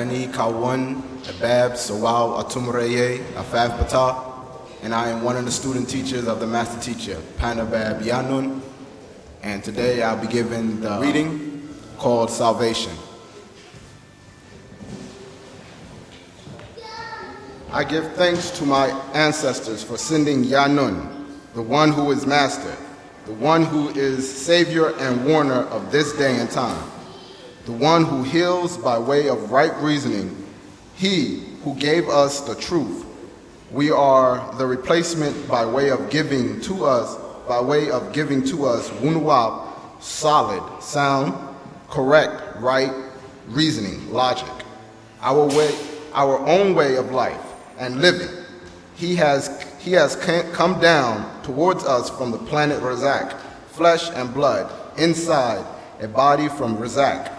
Bani, Kawan, Nabab, Sawaw, Atum, Rayay, Afaf, Ptah, and I am one of the student teachers of the master teacher, Nabab Yanun, and today I'll be giving the reading called Salvation. I give thanks to my ancestors for sending Yanun, the one who is master, the one who is savior and warner of this day and time, the one who heals by way of right reasoning, he who gave us the truth. We are the replacement by way of giving to us Wu-Sabat, solid, sound, correct, right, reasoning, logic, our own way of life and living. He has come down towards us from the planet Razak, flesh and blood, inside a body from Razak,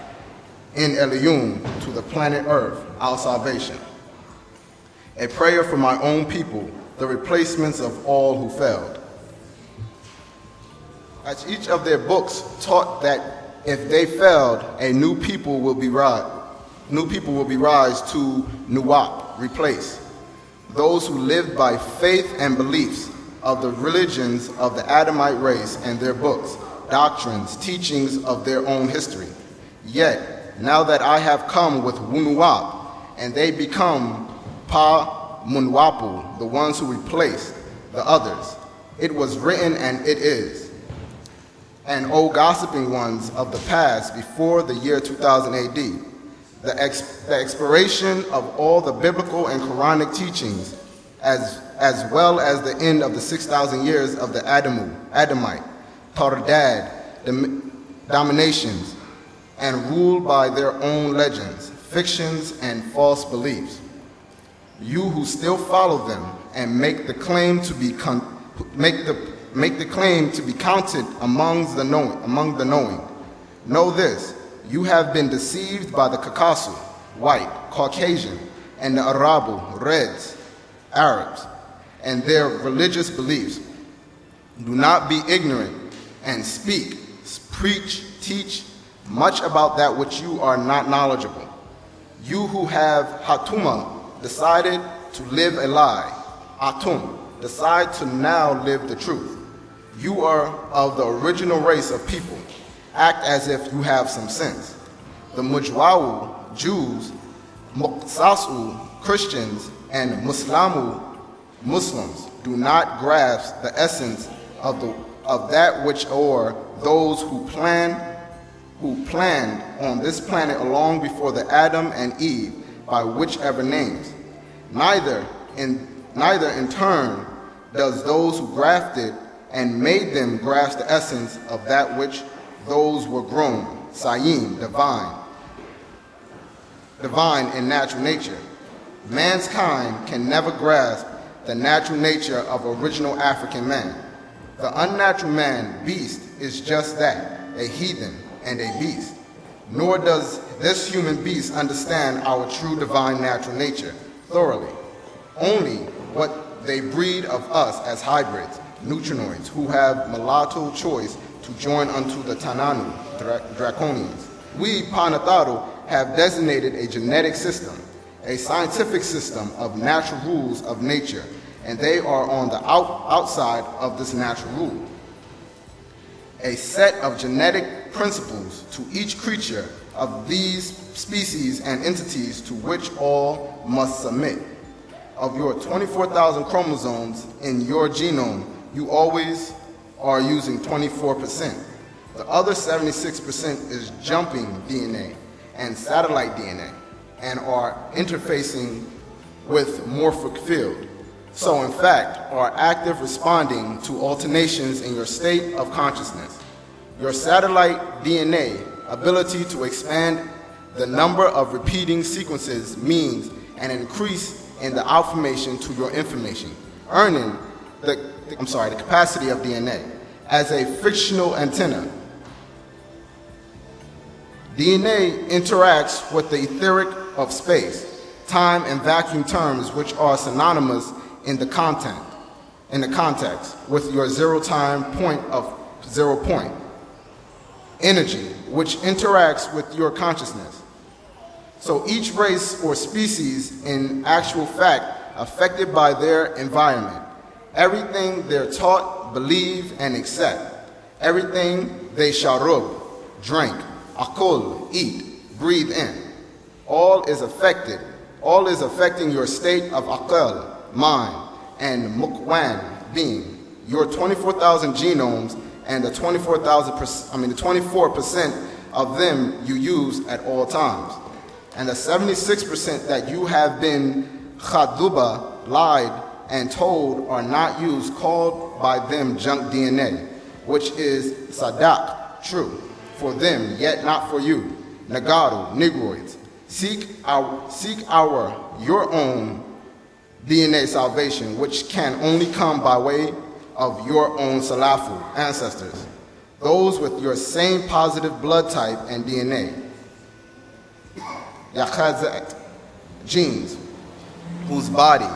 in Elium to the planet Earth, our salvation. A prayer for my own people, the replacements of all who failed. As each of their books taught that if they failed, a new people will be raised to Nuwap, replace. Those who lived by faith and beliefs of the religions of the Adamite race and their books, doctrines, teachings of their own history. Yet, now that I have come with Wunuwap, and they become Pa Munwapu, the ones who replaced the others, it was written and it is. And O gossiping ones of the past before the year 2000 AD, the expiration of all the biblical and Quranic teachings, as well as the end of the 6,000 years of the Adamite, Tardad, dominations, and ruled by their own legends, fictions, and false beliefs. You who still follow them and make the claim to be counted among the knowing, know this: you have been deceived by the Kakasu, white, Caucasian, and the Arabu, Reds, Arabs, and their religious beliefs. Do not be ignorant and speak, preach, teach much about that which you are not knowledgeable. You who have Hatuma decided to live a lie, Atum, decide to now live the truth. You are of the original race of people. Act as if you have some sense. The Mujwawu, Jews, Muqsasu, Christians, and Muslamu, Muslims, do not grasp the essence of that which or those who planned on this planet long before the Adam and Eve, by whichever names. Neither in turn does those who grafted and made them grasp the essence of that which those were grown, Sayyim, divine in natural nature. Mankind can never grasp the natural nature of original African man. The unnatural man, beast, is just that, a heathen and a beast. Nor does this human beast understand our true divine natural nature thoroughly. Only what they breed of us as hybrids, neutrinoids, who have mulatto choice to join unto the Tananu, Draconians. We, Panataro, have designated a genetic system, a scientific system of natural rules of nature, and they are on the outside of this natural rule. A set of genetic principles to each creature of these species and entities to which all must submit. Of your 24,000 chromosomes in your genome, you always are using 24%. The other 76% is jumping DNA and satellite DNA and are interfacing with morphic field. So in fact, are active responding to alternations in your state of consciousness. Your satellite DNA ability to expand the number of repeating sequences means an increase in the outformation to your information, earning the capacity of DNA as a frictional antenna. DNA interacts with the etheric of space, time, and vacuum terms which are synonymous in the context with your zero time point of 0 point. Energy, which interacts with your consciousness. So each race or species in actual fact affected by their environment. Everything they're taught, believe, and accept. Everything they sharub, drink, akul, eat, breathe in. All is affecting your state of aqal, mind, and mukwan, being. Your 24,000 genomes and the 24% of them you use at all times. And the 76% that you have been khaduba, lied, and told are not used, called by them junk DNA, which is sadak, true, for them, yet not for you. Nagaru, negroids. Seek your own DNA salvation, which can only come by way of your own salafu, ancestors, those with your same positive blood type and DNA. Yakhazat, genes, whose body,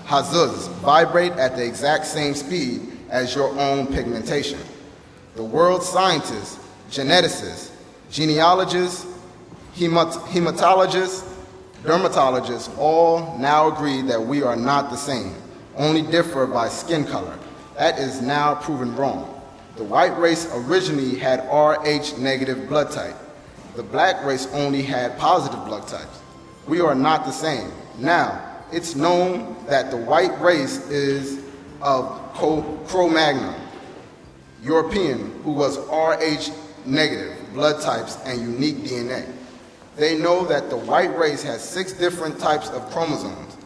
hazuz, vibrate at the exact same speed as your own pigmentation. The world's scientists, geneticists, genealogists, hematologists, dermatologists all now agree that we are not the same, only differ by skin color. That is now proven wrong. The white race originally had Rh negative blood type. The black race only had positive blood types. We are not the same. Now, it's known that the white race is of Cro-Magnon, European, who was Rh negative blood types and unique DNA. They know that the white race has 6 different types of chromosomes,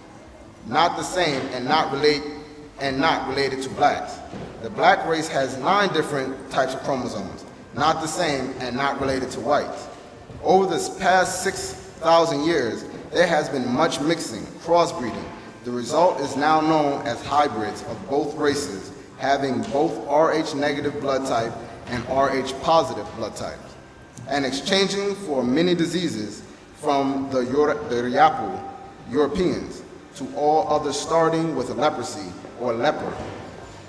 not the same and not related to blacks. The black race has 9 different types of chromosomes, not the same and not related to whites. Over this past 6,000 years, there has been much mixing, crossbreeding. The result is now known as hybrids of both races, having both Rh negative blood type and Rh positive blood types, and exchanging for many diseases from the Yapu, Europeans, to all others, starting with leprosy or leper,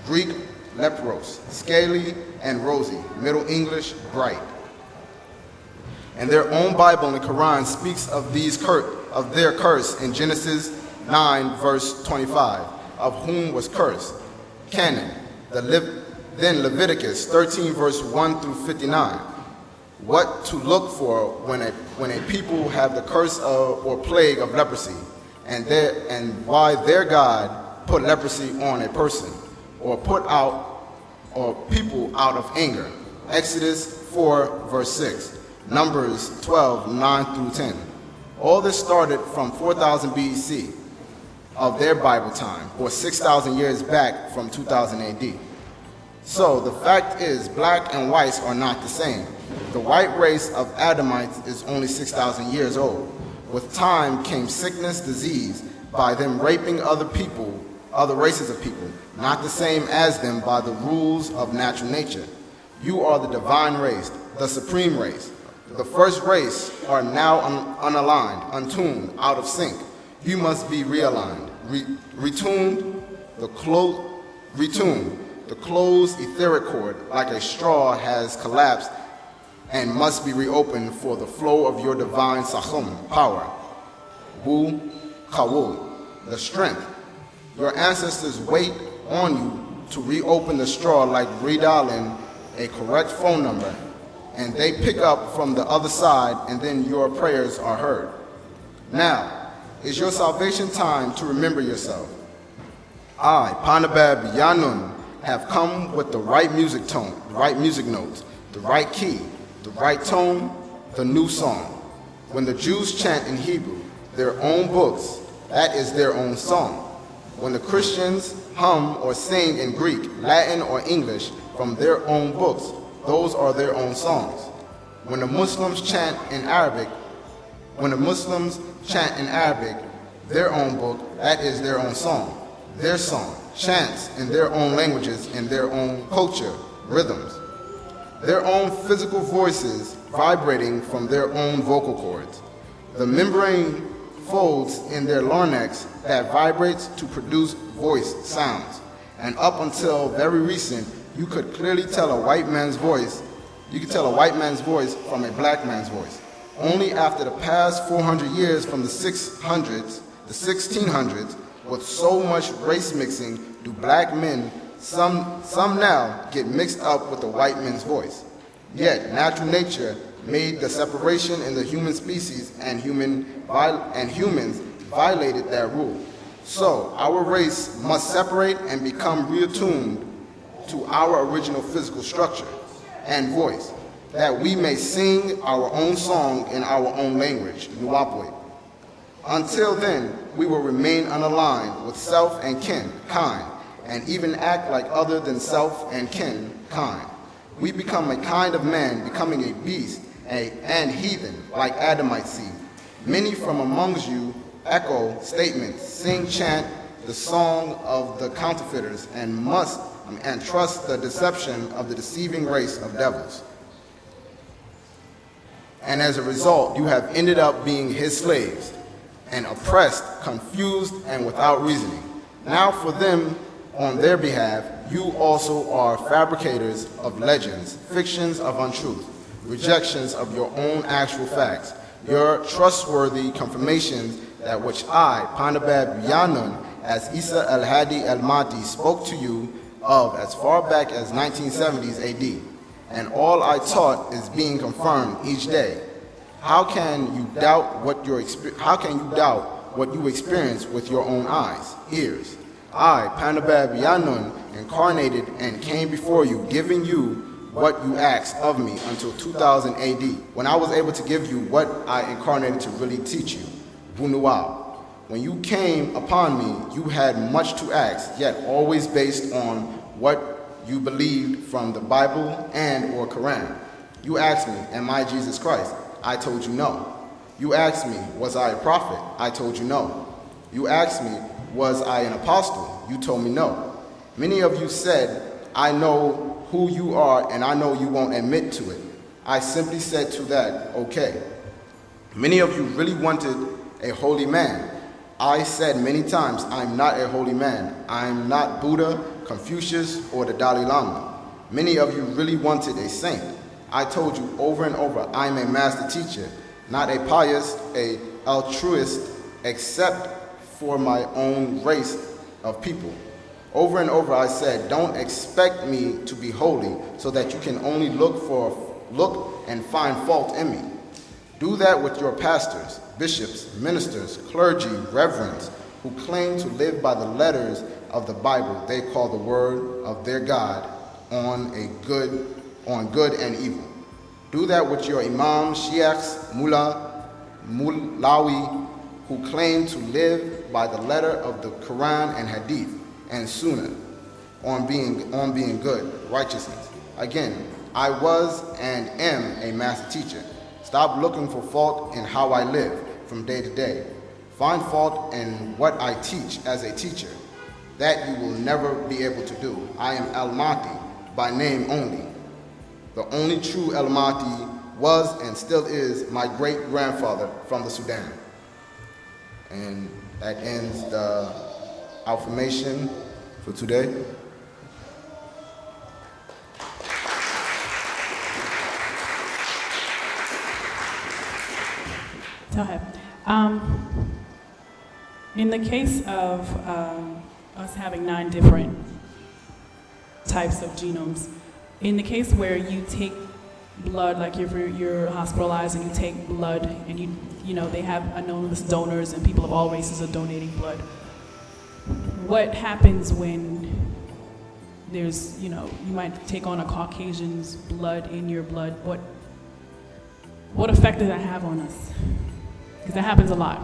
Greek lepros, scaly and rosy, Middle English bright. And their own Bible in the Quran speaks of their curse in Genesis 9 verse 25, of whom was cursed. Canaan, then Leviticus 13 verse 1 through 59. What to look for when a people have the curse or plague of leprosy, and why their God put leprosy on a person, or people out of anger. Exodus 4 verse 6. Numbers 12, 9 through 10. All this started from 4000 BC of their Bible time, or 6,000 years back from 2000 AD. So the fact is, black and whites are not the same. The white race of Adamites is only 6,000 years old. With time came sickness, disease, by them raping other races of people, not the same as them by the rules of natural nature. You are the divine race, the supreme race. The first race are now unaligned, untuned, out of sync. You must be realigned, retuned. The closed etheric cord, like a straw, has collapsed and must be reopened for the flow of your divine sahum, power. Wu, Kawu, the strength. Your ancestors wait on you to reopen the straw like redialing a correct phone number, and they pick up from the other side, and then your prayers are heard. Now is your salvation time to remember yourself. I, Nabab Yanun, have come with the right music tone, the right music notes, the right key, the right tone, the new song. When the Jews chant in Hebrew, their own books, that is their own song. When the Christians hum or sing in Greek, Latin, or English from their own books, those are their own songs. When the Muslims chant in Arabic, their own book, that is their own song. Their song, chants in their own languages, in their own culture, rhythms. Their own physical voices vibrating from their own vocal cords. The membrane folds in their larynx that vibrates to produce voice sounds. And up until very recent, you could clearly tell a white man's voice from a black man's voice. Only after the past 400 years from the 1600s, with so much race mixing, do black men, some now, get mixed up with the white man's voice. Yet natural nature made the separation in the human species, and humans violated that rule. So our race must separate and become reattuned to our original physical structure and voice, that we may sing our own song in our own language, Nuapwe. Until then, we will remain unaligned with self and kind, and even act like other than self and kind. We become a kind of man, becoming a beast and heathen, like Adamite seed. Many from amongst you echo statements, sing, chant the song of the counterfeiters, and trust the deception of the deceiving race of devils. And as a result, you have ended up being his slaves, and oppressed, confused, and without reasoning. Now for them, on their behalf, you also are fabricators of legends, fictions of untruth, rejections of your own actual facts, your trustworthy confirmations that which I, Nabab Yanun, as Isa al-Hadi al-Mahdi, spoke to you of as far back as 1970s AD, and all I taught is being confirmed each day. How can you doubt what you experience with your own eyes, ears? I, Nabab Yanun, incarnated and came before you, giving you what you asked of me until 2000 AD, when I was able to give you what I incarnated to really teach you, Wunuwa. When you came upon me, you had much to ask, yet always based on what you believed from the Bible and or Quran. You asked me, am I Jesus Christ? I told you no. You asked me, was I a prophet? I told you no. You asked me, was I an apostle? You told me no. Many of you said, I know who you are and I know you won't admit to it. I simply said to that, okay. Many of you really wanted a holy man. I said many times, I'm not a holy man. I'm not Buddha, Confucius, or the Dalai Lama. Many of you really wanted a saint. I told you over and over, I'm a master teacher, not a pious, a altruist, except for my own race of people. Over and over I said, don't expect me to be holy so that you can only look and find fault in me. Do that with your pastors, bishops, ministers, clergy, reverends, who claim to live by the letters of the Bible they call the word of their God on good and evil. Do that with your imams, shiikhs, mullawi, who claim to live by the letter of the Quran and Hadith and Sunnah on being good, righteousness. Again, I was and am a master teacher. Stop looking for fault in how I live from day to day. Find fault in what I teach as a teacher. That you will never be able to do. I am Al-Mahdi, by name only. The only true Al-Mahdi was and still is my great-grandfather from the Sudan. And that ends the Outformation for today. Go ahead. In the case of us having 9 different types of genomes, in the case where you take blood, like if you're hospitalized and you take blood and you know, they have anonymous donors and people of all races are donating blood. What happens when there's, you know, you might take on a Caucasian's blood in your blood? What effect does that have on us? Because that happens a lot.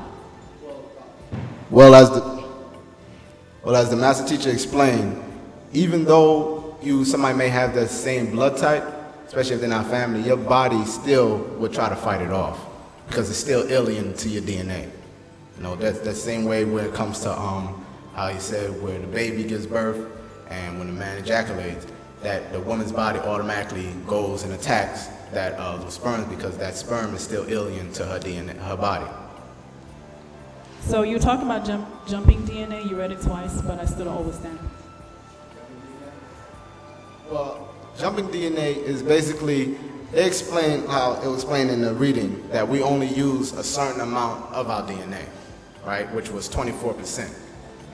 Well, as the master teacher explained, even though somebody may have the same blood type, especially if they're not family, your body still will try to fight it off because it's still alien to your DNA. You know, that's the same way when it comes to how he said where the baby gives birth and when the man ejaculates, that the woman's body automatically goes and attacks that the sperm because that sperm is still alien to her DNA, her body. So you were talking about jumping DNA. You read it twice, but I still don't understand. Well, jumping DNA is basically They explain how it was explained in the reading that we only use a certain amount of our DNA, right, which was 24%.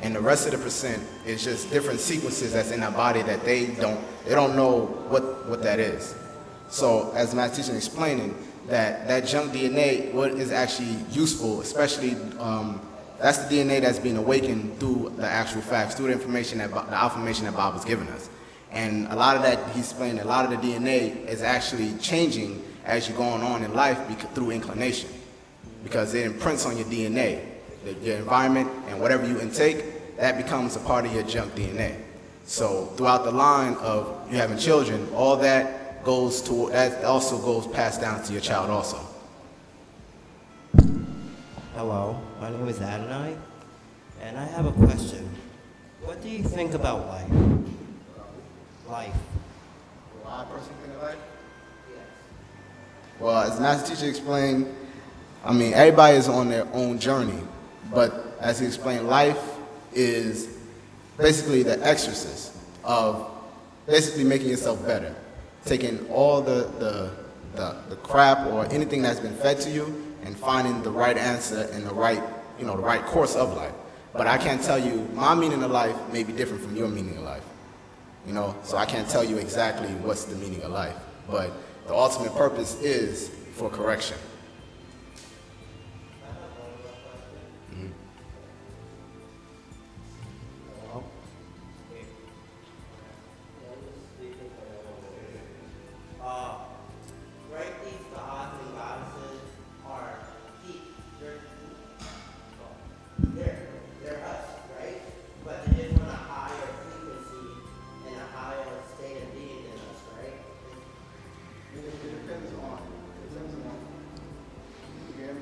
And the rest of the percent is just different sequences that's in our body that they don't know what that is. So as the math teacher explaining, that junk DNA, what is actually useful, especially that's the DNA that's being awakened through the actual facts, through the information the information that Bob was giving us. And a lot of that, he's explaining, a lot of the DNA is actually changing as you're going on in life through inclination, because it imprints on your DNA, your environment, and whatever you intake, that becomes a part of your junk DNA. So throughout the line of you having children, all that also goes passed down to your child also. Hello, my name is Adonai, and I have a question. What do you think about life? Life. What I personally think of life? Yes. Well, as the master teacher explained, I mean, everybody is on their own journey, but as he explained, life is basically the exorcist of basically making yourself better, taking all the crap or anything that's been fed to you and finding the right answer and the right course of life. But I can't tell you, my meaning of life may be different from your meaning of life. So I can't tell you exactly what's the meaning of life. But the ultimate purpose is for correction. Right, these gods and goddesses are they're us, right? But they're just on a higher frequency and a higher state of being than us, right? It depends on. You hear me?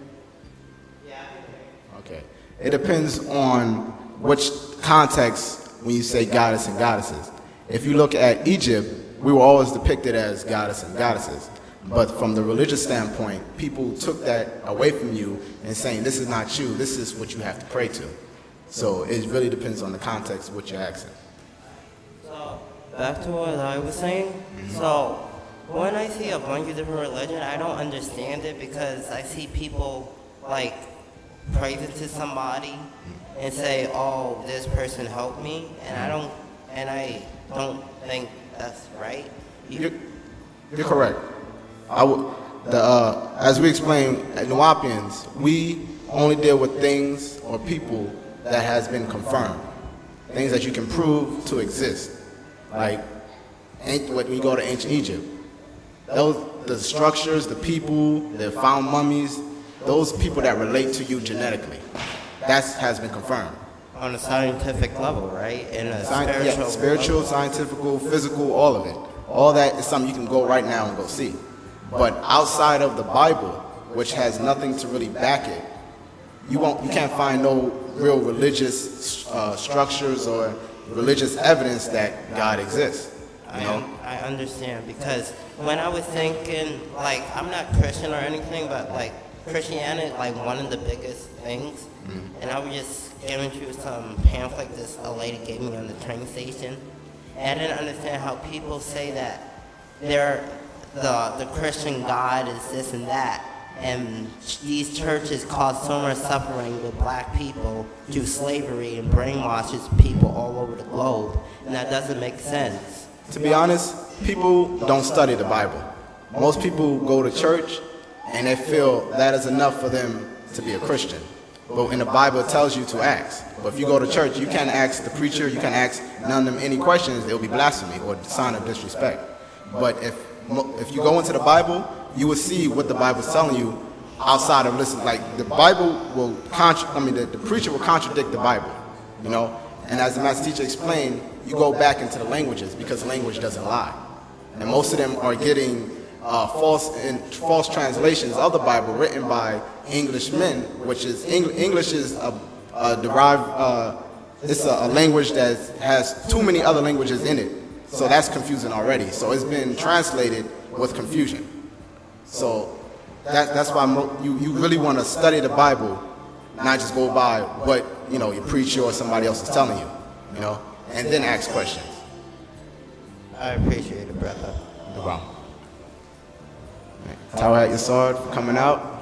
Yeah, I can hear you. Okay. It depends on which context when you say goddess and goddesses. If you look at Egypt, we were always depicted as goddess and goddesses. But from the religious standpoint, people took that away from you and saying, this is not you, this is what you have to pray to. So it really depends on the context of what you're asking. So, back to what I was saying. So, when I see a bunch of different religions, I don't understand it because I see people, like, praising to somebody and say, oh, this person helped me, and I don't think that's right. You're correct. As we explained, Nuwapians, we only deal with things or people that has been confirmed, things that you can prove to exist. Like when you go to ancient Egypt, the structures, the people, the found mummies, those people that relate to you genetically, that has been confirmed. On a scientific level, right? In a spiritual, scientific, physical, all of it. All that is something you can go right now and go see. But outside of the Bible, which has nothing to really back it, you can't find no real religious structures or religious evidence that God exists. I understand, because when I was thinking, like, I'm not Christian or anything, but like Christianity is like one of the biggest things. And I was just skimming through some pamphlet a lady gave me on the train station. And I didn't understand how people say that the Christian God is this and that. And these churches cause so much suffering with black people through slavery and brainwashes people all over the globe. And that doesn't make sense. To be honest, people don't study the Bible. Most people go to church and they feel that is enough for them to be a Christian. But in the Bible, it tells you to ask. But if you go to church, you can't ask the preacher, you can't ask none of them any questions. It will be blasphemy or a sign of disrespect. But if you go into the Bible, you will see what the Bible is telling you outside of listening. Like the Bible will the preacher will contradict the Bible, And as the master teacher explained, you go back into the languages because language doesn't lie. And most of them are getting false translations of the Bible written by Englishmen, which is English is a derived. It's a language that has too many other languages in it, so that's confusing already. So it's been translated with confusion. So that's why you really want to study the Bible, not just go by what your preacher or somebody else is telling you, and then ask questions. I appreciate it, brother. No problem. Tower at your sword for coming out.